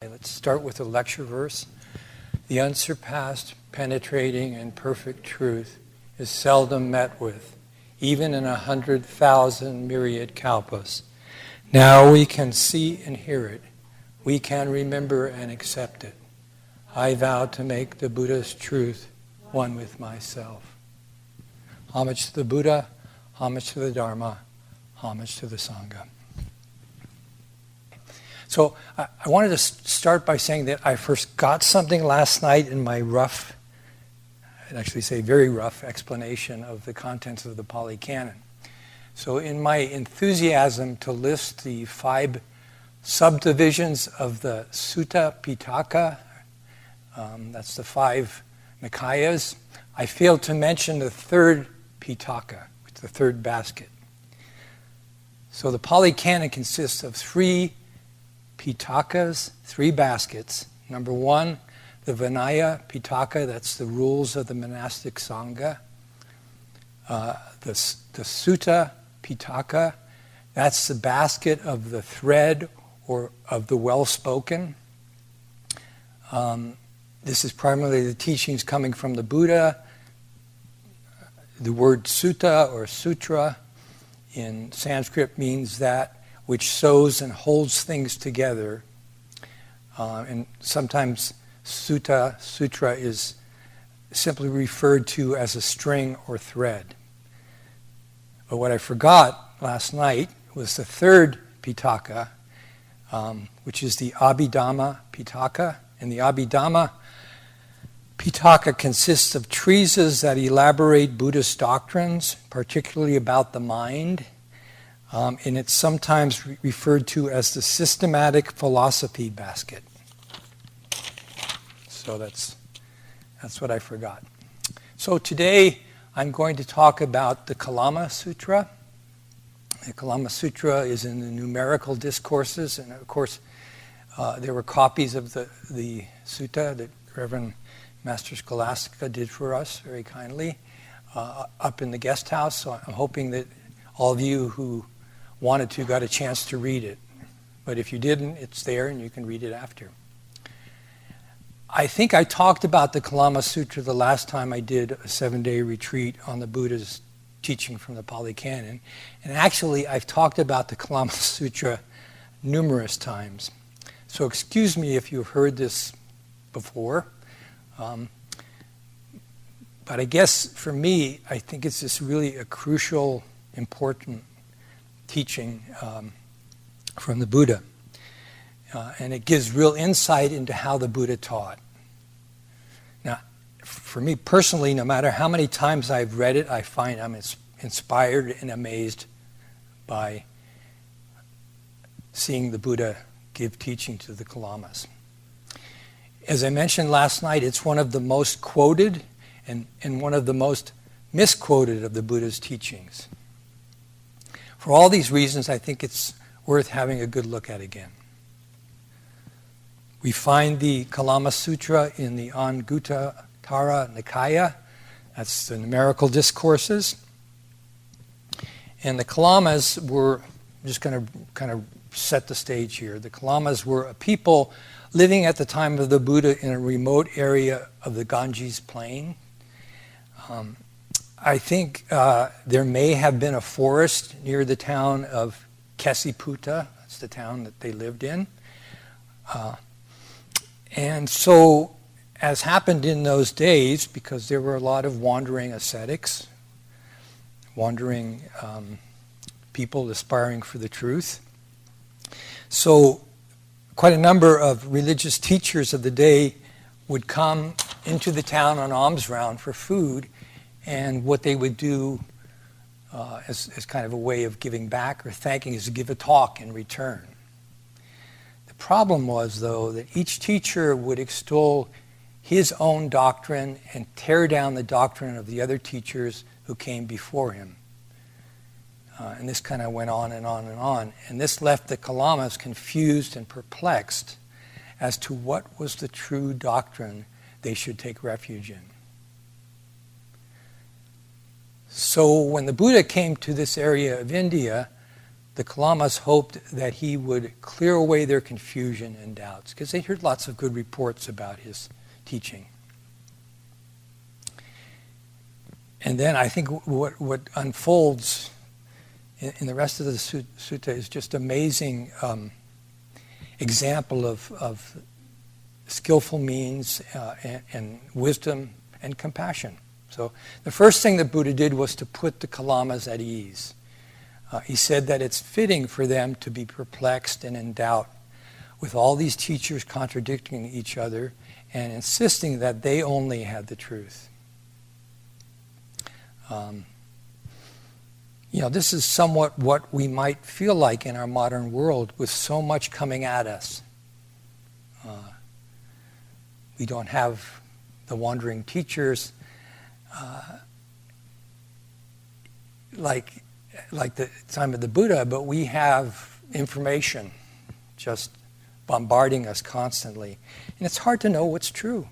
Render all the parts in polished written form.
Let's start with the lecture verse. The unsurpassed, penetrating, and perfect truth is seldom met with, even in 100,000 myriad kalpas. Now we can see and hear it. We can remember and accept it. I vow to make the Buddha's truth one with myself. Homage to the Buddha, homage to the Dharma, homage to the Sangha. So I wanted to start by saying that I first got something last night in my rough, I'd actually say very rough, explanation of the contents of the Pali Canon. So in my enthusiasm to list the 5 subdivisions of the Sutta Pitaka, that's the 5 Nikayas, I failed to mention the 3rd Pitaka, the 3rd basket. So the Pali Canon consists of 3 Pitakas, 3 baskets. Number 1, the Vinaya Pitaka, that's the rules of the monastic Sangha. The Sutta Pitaka, that's the basket of the thread or of the well-spoken. This is primarily the teachings coming from the Buddha. The word sutta or sutra in Sanskrit means that which sews and holds things together. And sometimes sutra is simply referred to as a string or thread. But what I forgot last night was the 3rd Pitaka, which is the Abhidhamma Pitaka. And the Abhidhamma Pitaka consists of treatises that elaborate Buddhist doctrines, particularly about the mind. And it's sometimes referred to as the systematic philosophy basket. So that's what I forgot. So today I'm going to talk about the Kalama Sutra. The Kalama Sutra is in the numerical discourses, and of course there were copies of the sutta that Reverend Master Scholastica did for us very kindly up in the guest house. So I'm hoping that all of you who wanted to got a chance to read it. But if you didn't, it's there and you can read it after. I think I talked about the Kalama Sutra the last time I did a 7-day retreat on the Buddha's teaching from the Pali Canon. And actually, I've talked about the Kalama Sutra numerous times. So excuse me if you've heard this before. But I guess for me, I think it's just really a crucial, important teaching from the Buddha. And it gives real insight into how the Buddha taught. Now, for me personally, no matter how many times I've read it, I find I'm inspired and amazed by seeing the Buddha give teaching to the Kalamas. As I mentioned last night, it's one of the most quoted and one of the most misquoted of the Buddha's teachings. For all these reasons, I think it's worth having a good look at again. We find the Kalama Sutra in the Anguttara Nikaya. That's the numerical discourses. And the Kalamas were, I'm just going to kind of set the stage here. The Kalamas were a people living at the time of the Buddha in a remote area of the Ganges plain. I think there may have been a forest near the town of Kesiputta. That's the town that they lived in. And so, as happened in those days, because there were a lot of wandering ascetics, wandering people aspiring for the truth, so quite a number of religious teachers of the day would come into the town on alms round for food, and what they would do as kind of a way of giving back or thanking is to give a talk in return. The problem was, though, that each teacher would extol his own doctrine and tear down the doctrine of the other teachers who came before him. And this kind of went on and on and on. And this left the Kalamas confused and perplexed as to what was the true doctrine they should take refuge in. So when the Buddha came to this area of India, the Kalamas hoped that he would clear away their confusion and doubts, because they heard lots of good reports about his teaching. And then I think what unfolds in the rest of the sutta is just amazing example of skillful means and wisdom and compassion. So the first thing that Buddha did was to put the Kalamas at ease. He said that it's fitting for them to be perplexed and in doubt with all these teachers contradicting each other and insisting that they only had the truth. This is somewhat what we might feel like in our modern world with so much coming at us. We don't have the wandering teachers like the time of the Buddha, but we have information just bombarding us constantly. And it's hard to know what's true.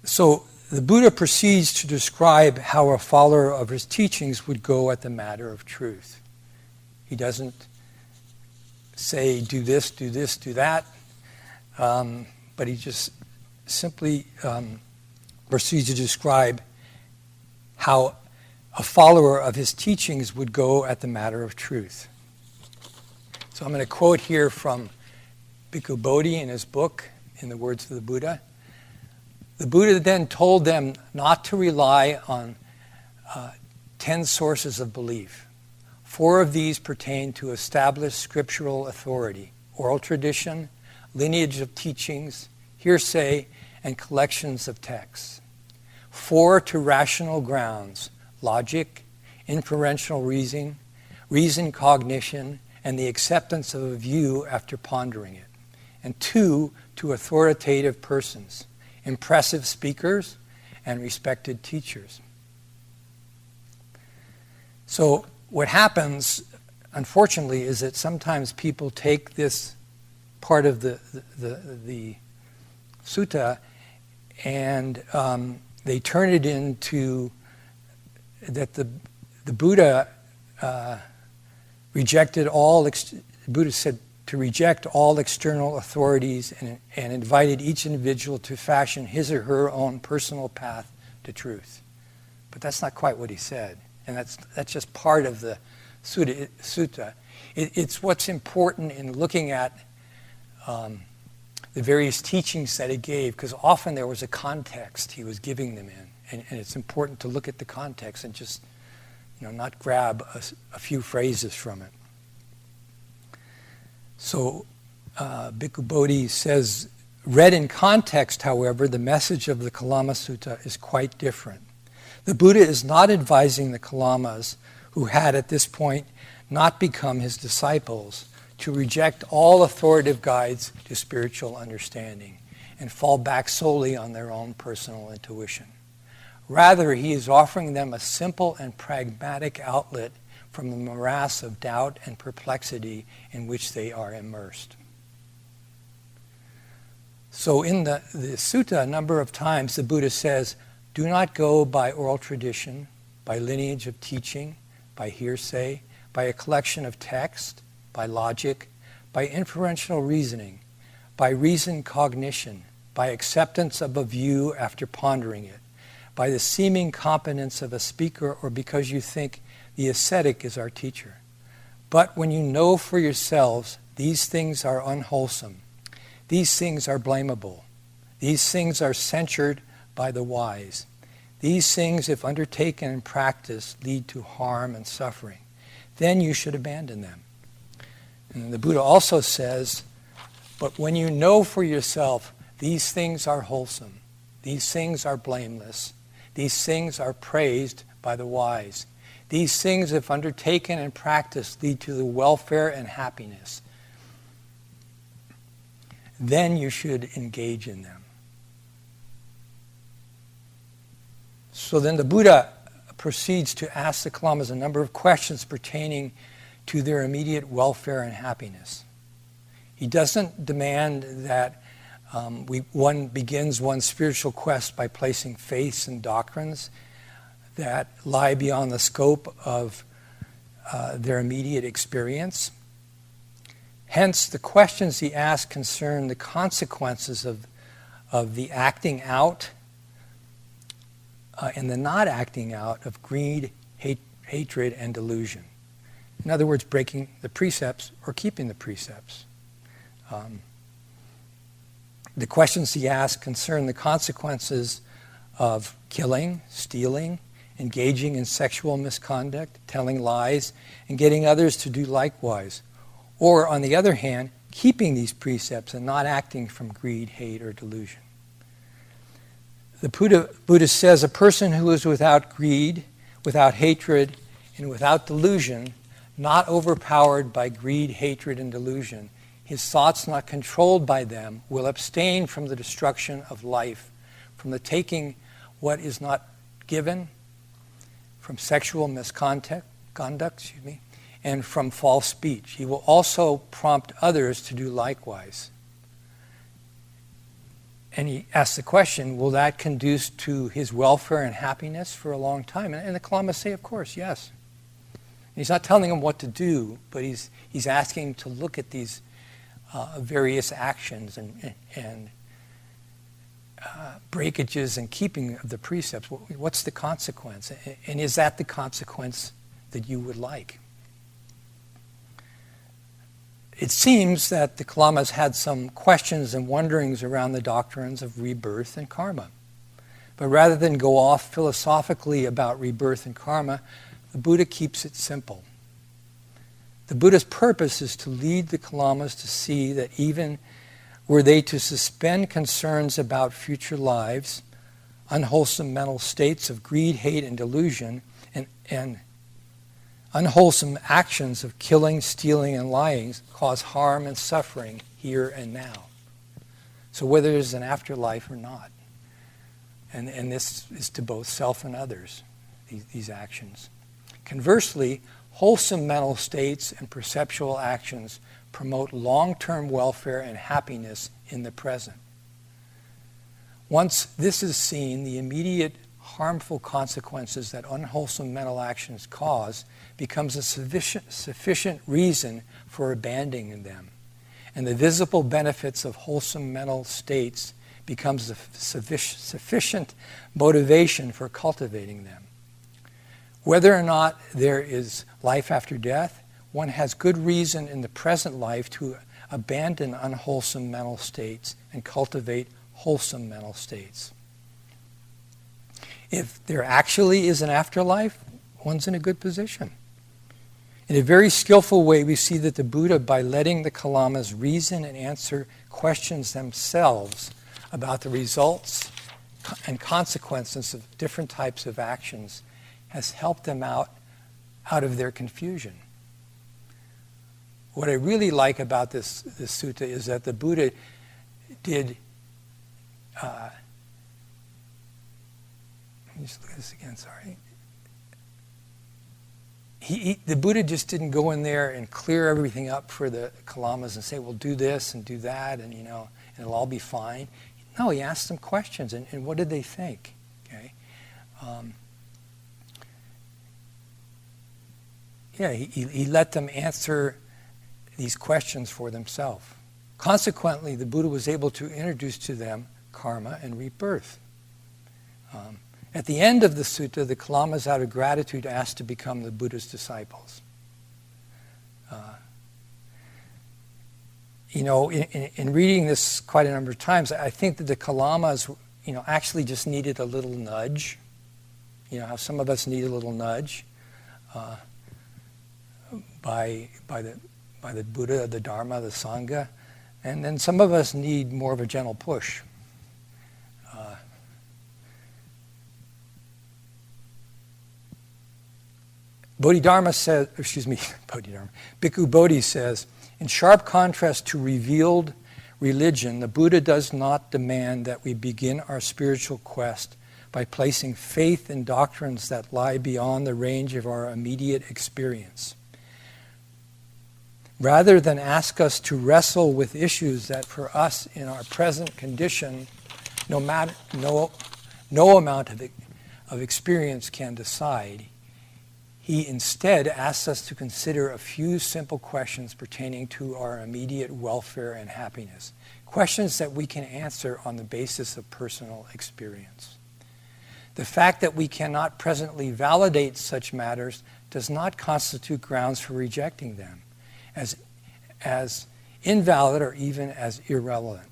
So the Buddha proceeds to describe how a follower of his teachings would go at the matter of truth. He doesn't say, do this, do that, but he just simply proceeds to describe how a follower of his teachings would go at the matter of truth. So I'm going to quote here from Bhikkhu Bodhi in his book, In the Words of the Buddha. The Buddha then told them not to rely on 10 sources of belief. 4 of these pertain to established scriptural authority: oral tradition, lineage of teachings, hearsay, and collections of texts. 4 to rational grounds: logic, inferential reason cognition, and the acceptance of a view after pondering it. And 2 to authoritative persons: impressive speakers and respected teachers. So what happens, unfortunately, is that sometimes people take this part of the sutta and they turn it into that the Buddha rejected all. The Buddha said to reject all external authorities and invited each individual to fashion his or her own personal path to truth. But that's not quite what he said. And that's just part of the sutta. It's what's important in looking at the various teachings that he gave, because often there was a context he was giving them in. And it's important to look at the context and just not grab a few phrases from it. So Bhikkhu Bodhi says, read in context, however, the message of the Kalama Sutta is quite different. The Buddha is not advising the Kalamas, who had at this point not become his disciples, to reject all authoritative guides to spiritual understanding and fall back solely on their own personal intuition. Rather, he is offering them a simple and pragmatic outlet from the morass of doubt and perplexity in which they are immersed. So in the sutta, a number of times the Buddha says, do not go by oral tradition, by lineage of teaching, by hearsay, by a collection of text, by logic, by inferential reasoning, by reason cognition, by acceptance of a view after pondering it, by the seeming competence of a speaker, or because you think the ascetic is our teacher. But when you know for yourselves, these things are unwholesome. These things are blamable. These things are censured by the wise. These things, if undertaken and practiced, lead to harm and suffering. Then you should abandon them. And the Buddha also says, but when you know for yourself, these things are wholesome. These things are blameless. These things are praised by the wise. These things, if undertaken and practiced, lead to the welfare and happiness. Then you should engage in them. So then the Buddha proceeds to ask the Kalamas a number of questions pertaining to their immediate welfare and happiness. He doesn't demand that one begins one's spiritual quest by placing faiths and doctrines that lie beyond the scope of their immediate experience. Hence, the questions he asked concern the consequences of the acting out and the not acting out of greed, hatred, and delusion. In other words, breaking the precepts or keeping the precepts. The questions he asked concern the consequences of killing, stealing, engaging in sexual misconduct, telling lies, and getting others to do likewise. Or, on the other hand, keeping these precepts and not acting from greed, hate, or delusion. The Buddha says a person who is without greed, without hatred, and without delusion, not overpowered by greed, hatred, and delusion, his thoughts not controlled by them, will abstain from the destruction of life, from the taking what is not given, from sexual misconduct, and from false speech. He will also prompt others to do likewise. And he asks the question, will that conduce to his welfare and happiness for a long time? And the Kalama say, of course, yes. And he's not telling him what to do, but he's asking him to look at these various actions and breakages and keeping of the precepts. What's the consequence? And is that the consequence that you would like? It seems that the Kalamas had some questions and wonderings around the doctrines of rebirth and karma. But rather than go off philosophically about rebirth and karma, the Buddha keeps it simple. The Buddha's purpose is to lead the Kalamas to see that even were they to suspend concerns about future lives, unwholesome mental states of greed, hate, and delusion, and unwholesome actions of killing, stealing, and lying cause harm and suffering here and now. So whether there's an afterlife or not. And this is to both self and others, these actions. Conversely, wholesome mental states and perceptual actions promote long-term welfare and happiness in the present. Once this is seen, the immediate harmful consequences that unwholesome mental actions cause becomes a sufficient reason for abandoning them. And the visible benefits of wholesome mental states becomes a sufficient motivation for cultivating them. Whether or not there is life after death, one has good reason in the present life to abandon unwholesome mental states and cultivate wholesome mental states. If there actually is an afterlife, one's in a good position. In a very skillful way, we see that the Buddha, by letting the Kalamas reason and answer questions themselves about the results and consequences of different types of actions, has helped them out of their confusion. What I really like about this sutta is that the Buddha did... let me just look at this again, sorry. The Buddha just didn't go in there and clear everything up for the Kalamas and say, well, do this and do that, and and it'll all be fine. No, he asked them questions, and what did they think? Okay, he let them answer these questions for themselves. Consequently, the Buddha was able to introduce to them karma and rebirth. At the end of the sutta, the Kalamas, out of gratitude, asked to become the Buddha's disciples. In reading this quite a number of times, I think that the Kalamas, actually just needed a little nudge. How some of us need a little nudge by the Buddha, the Dharma, the Sangha, and then some of us need more of a gentle push. Bhikkhu Bodhi says, in sharp contrast to revealed religion, the Buddha does not demand that we begin our spiritual quest by placing faith in doctrines that lie beyond the range of our immediate experience. Rather than ask us to wrestle with issues that for us in our present condition, no amount of experience can decide, he instead asks us to consider a few simple questions pertaining to our immediate welfare and happiness. Questions that we can answer on the basis of personal experience. The fact that we cannot presently validate such matters does not constitute grounds for rejecting them as invalid or even as irrelevant.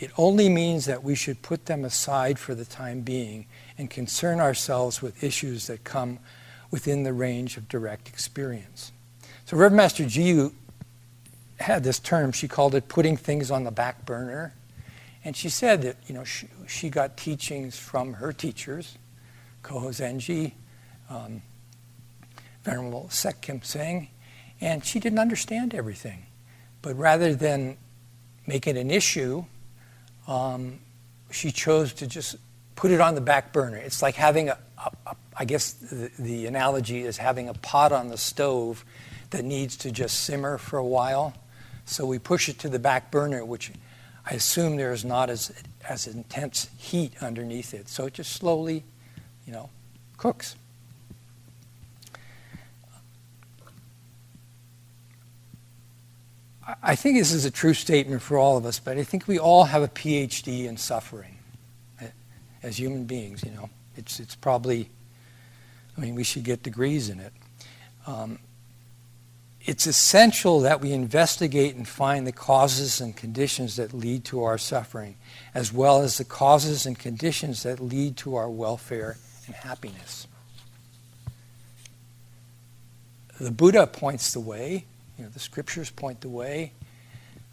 It only means that we should put them aside for the time being and concern ourselves with issues that come within the range of direct experience. So Reverend Master Jiyu had this term, she called it putting things on the back burner. And she said that, she got teachings from her teachers, Koho Zenji, Venerable Sek Khyentse, and she didn't understand everything. But rather than make it an issue, she chose to just put it on the back burner. It's like having I guess the analogy is having a pot on the stove that needs to just simmer for a while. So we push it to the back burner, which I assume there is not as intense heat underneath it. So it just slowly, cooks. I think this is a true statement for all of us, but I think we all have a PhD in suffering as human beings. It's probably, we should get degrees in it. It's essential that we investigate and find the causes and conditions that lead to our suffering, as well as the causes and conditions that lead to our welfare and happiness. The Buddha points the way. The scriptures point the way.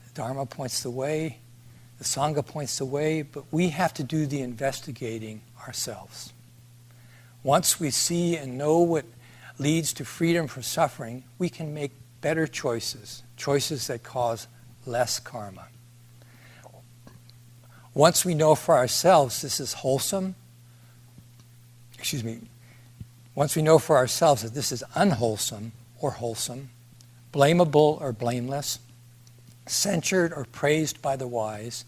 The Dharma points the way. The Sangha points the way. But we have to do the investigating ourselves. Once we see and know what leads to freedom from suffering, we can make better choices that cause less karma. Once we know for ourselves this is once we know for ourselves that this is unwholesome or wholesome, blamable or blameless, censured or praised by the wise,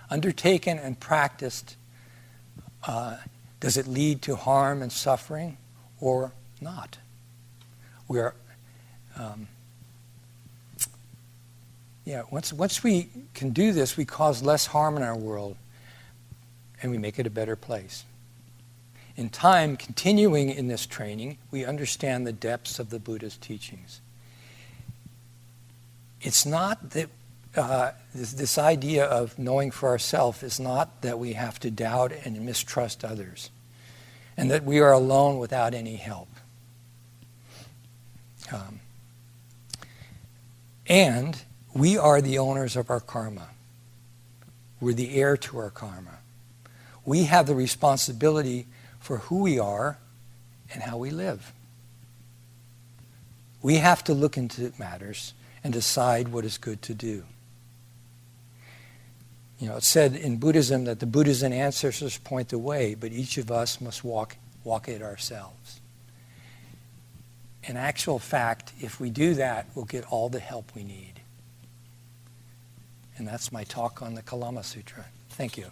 undertaken and practiced, does it lead to harm and suffering or not? Once we can do this, we cause less harm in our world and we make it a better place. In time, continuing in this training, we understand the depths of the Buddha's teachings. It's not that this idea of knowing for ourselves is not that we have to doubt and mistrust others and that we are alone without any help. And we are the owners of our karma. We're the heir to our karma. We have the responsibility for who we are and how we live. We have to look into matters and decide what is good to do. It's said in Buddhism that the Buddhas and ancestors point the way, but each of us must walk it ourselves. In actual fact, if we do that, we'll get all the help we need. And that's my talk on the Kalama Sutra. Thank you.